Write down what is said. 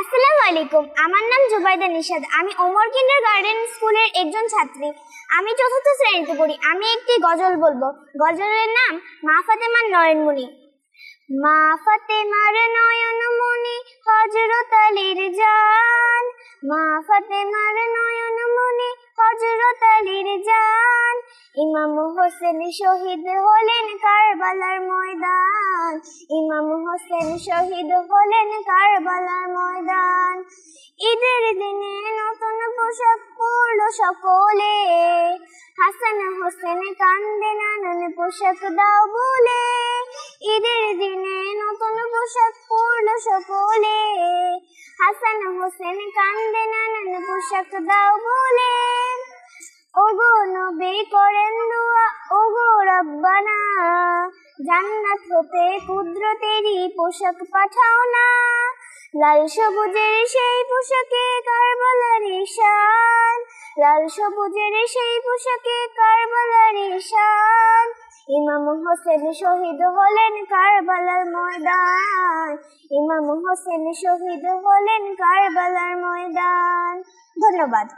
আসসালামু আলাইকুম। আমার নাম জুবাইদা নিশাদ। আমি ওমর কিন্ডারগার্টেন স্কুলের একজন ছাত্রী। আমি চতুর্থ শ্রেণীতে পড়ি। আমি একটি গজল বলবো। গজলের নাম মা ফাতেমার নয়নমণি। মা ফাতেমার নয়নমণি হযরত আলীর জান, মা ফাতেমার নয়নমণি হযরত আলীর জান। ইমাম হোসেন শহীদ হলেন কারবালার ময়দান, ইমাম হোসেন শহীদ হলেন কারবালার ময়দান। ঈদের দিনে নতুন পোশাক পরলো সকলে, হাসান হোসেন কান্দে নানান পোশাক দাও বলে। ঈদের দিনে নতুন পোশাক পরলো সকলে, হাসান হোসেন কান্দে নানান পোশাক দাও বলে। ওগো নবী করেন দোয়া, ওগো রব্বানা, জান্নাত হতে কুদরতেরই পোশাক পাঠাও না। লাল সবুজের সেই পোশাকে কারবালার ঈশান, লাল সবুজের সেই পোশাকে কারবালার ঈশান। ইমাম হোসেন শহীদ হলেন কারবালার ময়দান, ইমাম হোসেন শহীদ হলেন কারবালার ময়দান। ধন্যবাদ।